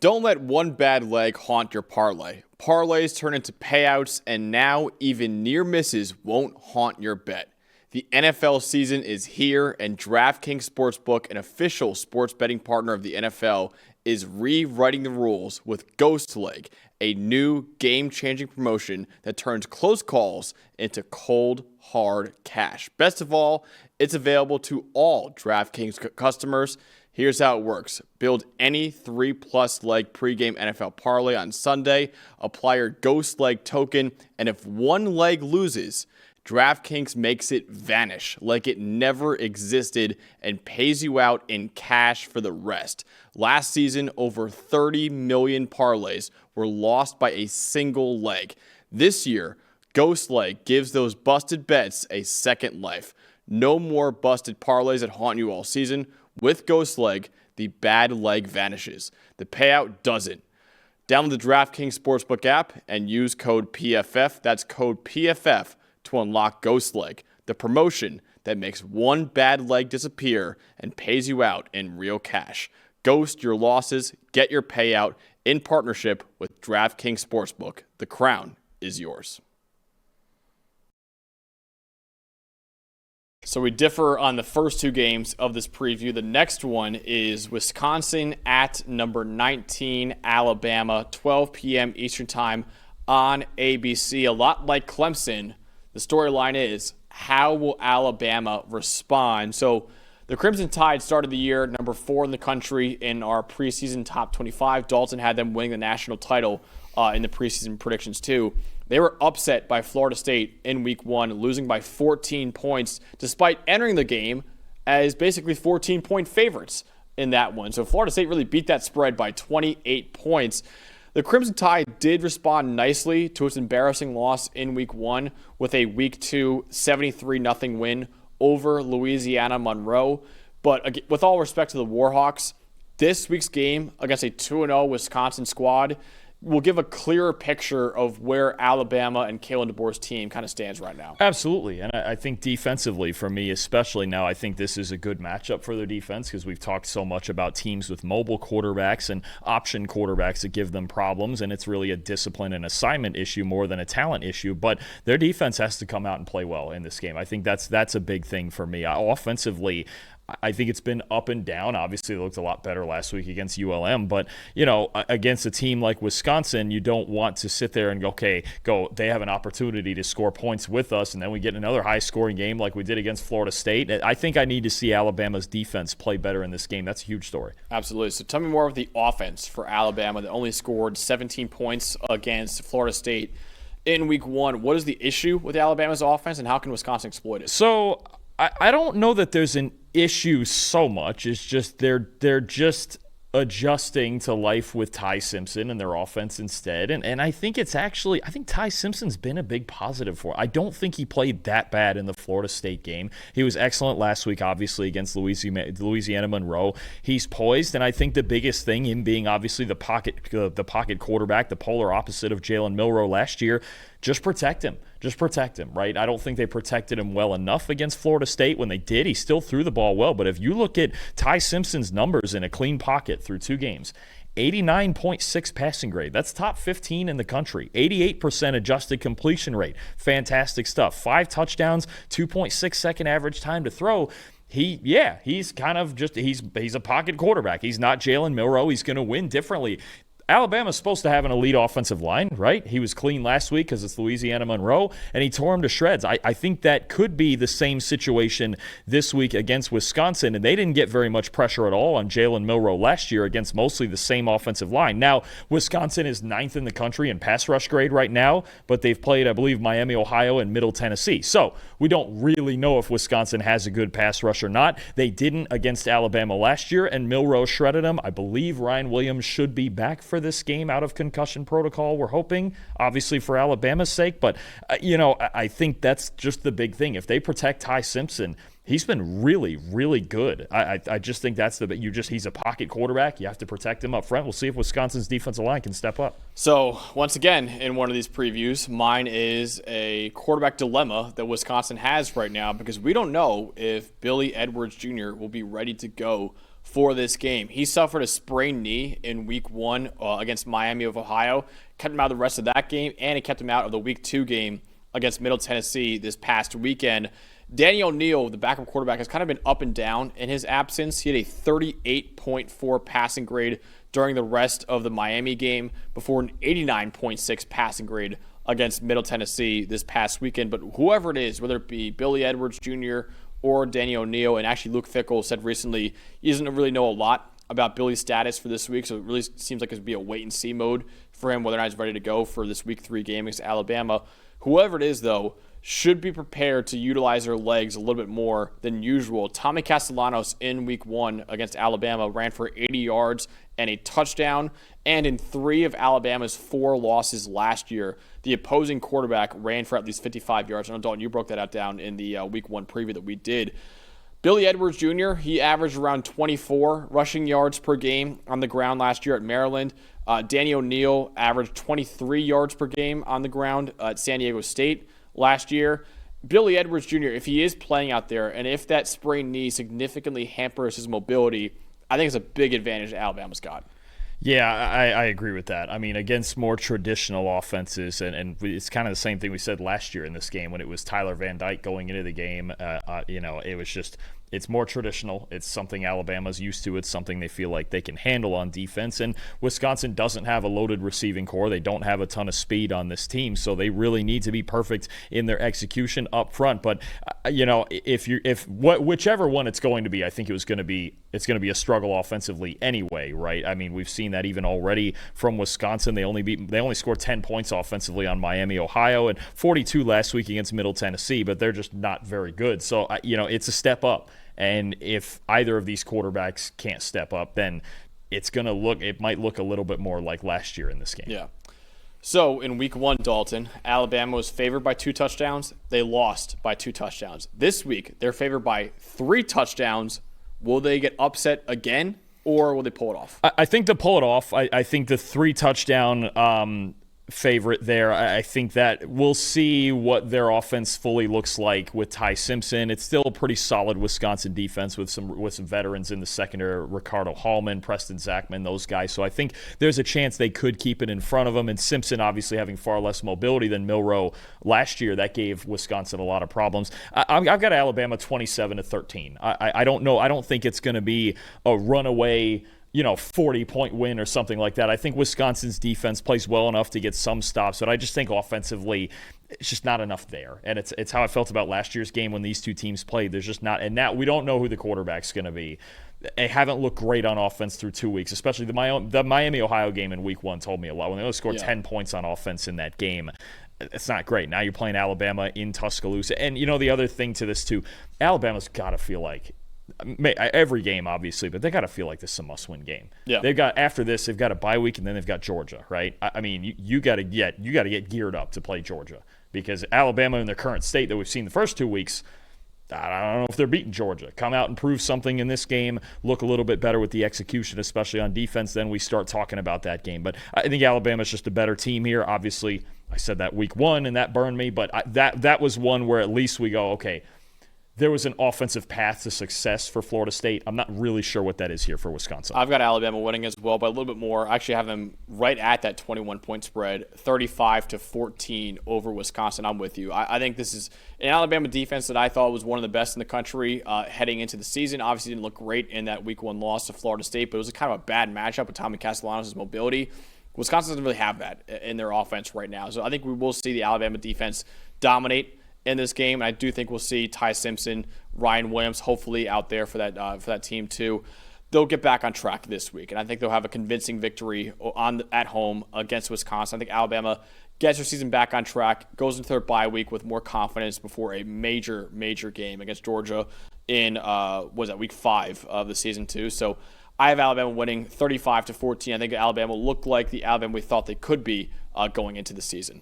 Don't let one bad leg haunt your parlay. Parlays turn into payouts, and now even near misses won't haunt your bet. The NFL season is here, and DraftKings Sportsbook, an official sports betting partner of the NFL, is rewriting the rules with Ghost Leg, a new game-changing promotion that turns close calls into cold, hard cash. Best of all, it's available to all DraftKings customers. Here's how it works. Build any 3+ leg pregame NFL parlay on Sunday, apply your Ghost Leg token, and if one leg loses, DraftKings makes it vanish like it never existed and pays you out in cash for the rest. Last season, over 30 million parlays were lost by a single leg. This year, Ghost Leg gives those busted bets a second life. No more busted parlays that haunt you all season. With Ghost Leg, the bad leg vanishes. The payout doesn't. Download the DraftKings Sportsbook app and use code PFF. That's code PFF to unlock Ghost Leg, the promotion that makes one bad leg disappear and pays you out in real cash. Ghost your losses, get your payout in partnership with DraftKings Sportsbook. The crown is yours. So we differ on the first two games of this preview. The next one is Wisconsin at number 19, Alabama, 12 p.m. Eastern Time on ABC. A lot like Clemson, the storyline is, how will Alabama respond? So the Crimson Tide started the year number 4 in the country in our preseason top 25. Dalton had them winning the national title in the preseason predictions too. They were upset by Florida State in week 1, losing by 14 points, despite entering the game as basically 14-point favorites in that one. So Florida State really beat that spread by 28 points. The Crimson Tide did respond nicely to its embarrassing loss in week 1 with a week 2 73-0 win over Louisiana Monroe. But with all respect to the Warhawks, this week's game against a 2-0 Wisconsin squad will give a clearer picture of where Alabama and Kalen DeBoer's team kind of stands right now. Absolutely. And I think defensively, for me especially now, I think this is a good matchup for their defense because we've talked so much about teams with mobile quarterbacks and option quarterbacks that give them problems, and it's really a discipline and assignment issue more than a talent issue. But their defense has to come out and play well in this game. I think that's a big thing for me. Offensively, I think it's been up and down. Obviously, it looked a lot better last week against ULM. But, against a team like Wisconsin, you don't want to sit there and go, they have an opportunity to score points with us, and then we get another high-scoring game like we did against Florida State. I think I need to see Alabama's defense play better in this game. That's a huge story. Absolutely. So tell me more of the offense for Alabama that only scored 17 points against Florida State in week 1. What is the issue with Alabama's offense, and how can Wisconsin exploit it? So I don't know that there's an issue so much. It's just they're just adjusting to life with Ty Simpson and their offense instead. And I think I think Ty Simpson's been a big positive for it. I don't think he played that bad in the Florida State game. He was excellent last week, obviously, against Louisiana Monroe. He's poised, and I think the biggest thing, him being obviously the pocket quarterback, the polar opposite of Jalen Milroe last year, just protect him. Just protect him, right? I don't think they protected him well enough against Florida State. When they did, he still threw the ball well. But if you look at Ty Simpson's numbers in a clean pocket through 2 games, 89.6 passing grade. That's top 15 in the country. 88% adjusted completion rate. Fantastic stuff. 5 touchdowns, 2.6 second average time to throw. He's kind of just he's a pocket quarterback. He's not Jalen Milroe. He's going to win differently. Alabama's supposed to have an elite offensive line, right? He was clean last week because it's Louisiana Monroe, and he tore him to shreds. I think that could be the same situation this week against Wisconsin, and they didn't get very much pressure at all on Jalen Milroe last year against mostly the same offensive line. Now, Wisconsin is 9th in the country in pass rush grade right now, but they've played, I believe, Miami, Ohio, and Middle Tennessee. So we don't really know if Wisconsin has a good pass rush or not. They didn't against Alabama last year, and Milroe shredded them. I believe Ryan Williams should be back for this game out of concussion protocol, we're hoping, obviously for Alabama's sake. But, I think that's just the big thing. If they protect Ty Simpson, he's been really, really good. I just think he's a pocket quarterback. You have to protect him up front. We'll see if Wisconsin's defensive line can step up. So, once again, in one of these previews, mine is a quarterback dilemma that Wisconsin has right now because we don't know if Billy Edwards Jr. will be ready to go for this game. He suffered a sprained knee in week 1 against Miami of Ohio, kept him out of the rest of that game, and it kept him out of the week 2 game against Middle Tennessee this past weekend. Daniel O'Neal, the backup quarterback, has kind of been up and down in his absence. He had a 38.4 passing grade during the rest of the Miami game before an 89.6 passing grade against Middle Tennessee this past weekend. But whoever it is, whether it be Billy Edwards Jr. or Daniel O'Neal, and actually Luke Fickell said recently he doesn't really know a lot about Billy's status for this week, so it really seems like it'd be a wait-and-see mode for him, whether or not he's ready to go for this Week 3 game against Alabama. Whoever it is, though, should be prepared to utilize their legs a little bit more than usual. Tommy Castellanos in Week 1 against Alabama ran for 80 yards and a touchdown, and in 3 of Alabama's 4 losses last year, the opposing quarterback ran for at least 55 yards. I know, Dalton, you broke that out down in the Week 1 preview that we did. Billy Edwards Jr., he averaged around 24 rushing yards per game on the ground last year at Maryland. Danny O'Neal averaged 23 yards per game on the ground at San Diego State last year. Billy Edwards Jr., if he is playing out there, and if that sprained knee significantly hampers his mobility, I think it's a big advantage that Alabama's got. Yeah, I agree with that. I mean, against more traditional offenses, and it's kind of the same thing we said last year in this game when it was Tyler Van Dyke going into the game. It was just, it's more traditional. It's something Alabama's used to. It's something they feel like they can handle on defense. And Wisconsin doesn't have a loaded receiving core. They don't have a ton of speed on this team, so they really need to be perfect in their execution up front. But whichever one it's going to be, I think it's going to be a struggle offensively anyway, right? I mean, we've seen that even already from Wisconsin. They only scored 10 points offensively on Miami, Ohio, and 42 last week against Middle Tennessee, but they're just not very good. So, it's a step up. And if either of these quarterbacks can't step up, then it might look a little bit more like last year in this game. Yeah. So in Week 1, Dalton, Alabama was favored by 2 touchdowns. They lost by 2 touchdowns. This week, they're favored by 3 touchdowns. Will they get upset again, or will they pull it off? I think they'll pull it off. I think the 3 touchdown favorite there. I think that we'll see what their offense fully looks like with Ty Simpson. It's still a pretty solid Wisconsin defense with some veterans in the secondary, Ricardo Hallman, Preston Zachman, those guys. So I think there's a chance they could keep it in front of them. And Simpson obviously having far less mobility than Milroe last year, that gave Wisconsin a lot of problems. I've got Alabama 27-13. I don't know. I don't think it's going to be a runaway 40-point win or something like that. I think Wisconsin's defense plays well enough to get some stops, but I just think offensively it's just not enough there. And it's how I felt about last year's game when these two teams played. There's just not, and now we don't know who the quarterback's going to be. They haven't looked great on offense through 2 weeks, especially the Miami, Ohio game in Week 1 told me a lot. When they only scored 10 points on offense in that game, it's not great. Now you're playing Alabama in Tuscaloosa. And, the other thing to this, too, Alabama's got to feel like, every game obviously, but they got to feel like this is a must-win game. Yeah. They've got a bye week, and then they've got Georgia, right? I mean, you got to get geared up to play Georgia, because Alabama in their current state that we've seen the first 2 weeks, I don't know if they're beating Georgia. Come out and prove something in this game, look a little bit better with the execution, especially on defense, then we start talking about that game. But I think Alabama's just a better team here. Obviously, I said that Week 1, and that burned me, but that was one where at least we go, okay, there was an offensive path to success for Florida State. I'm not really sure what that is here for Wisconsin. I've got Alabama winning as well, but a little bit more. I actually have them right at that 21-point spread, 35-14 over Wisconsin. I'm with you. I think this is an Alabama defense that I thought was one of the best in the country heading into the season. Obviously didn't look great in that Week 1 loss to Florida State, but it was kind of a bad matchup with Tommy Castellanos' mobility. Wisconsin doesn't really have that in their offense right now. So I think we will see the Alabama defense dominate in this game, and I do think we'll see Ty Simpson, Ryan Williams, hopefully out there for that team too. They'll get back on track this week, and I think they'll have a convincing victory at home against Wisconsin. I think Alabama gets their season back on track, goes into their bye week with more confidence before a major game against Georgia in Week 5 of the season too. So I have Alabama winning 35-14. I think Alabama will look like the Alabama we thought they could be going into the season.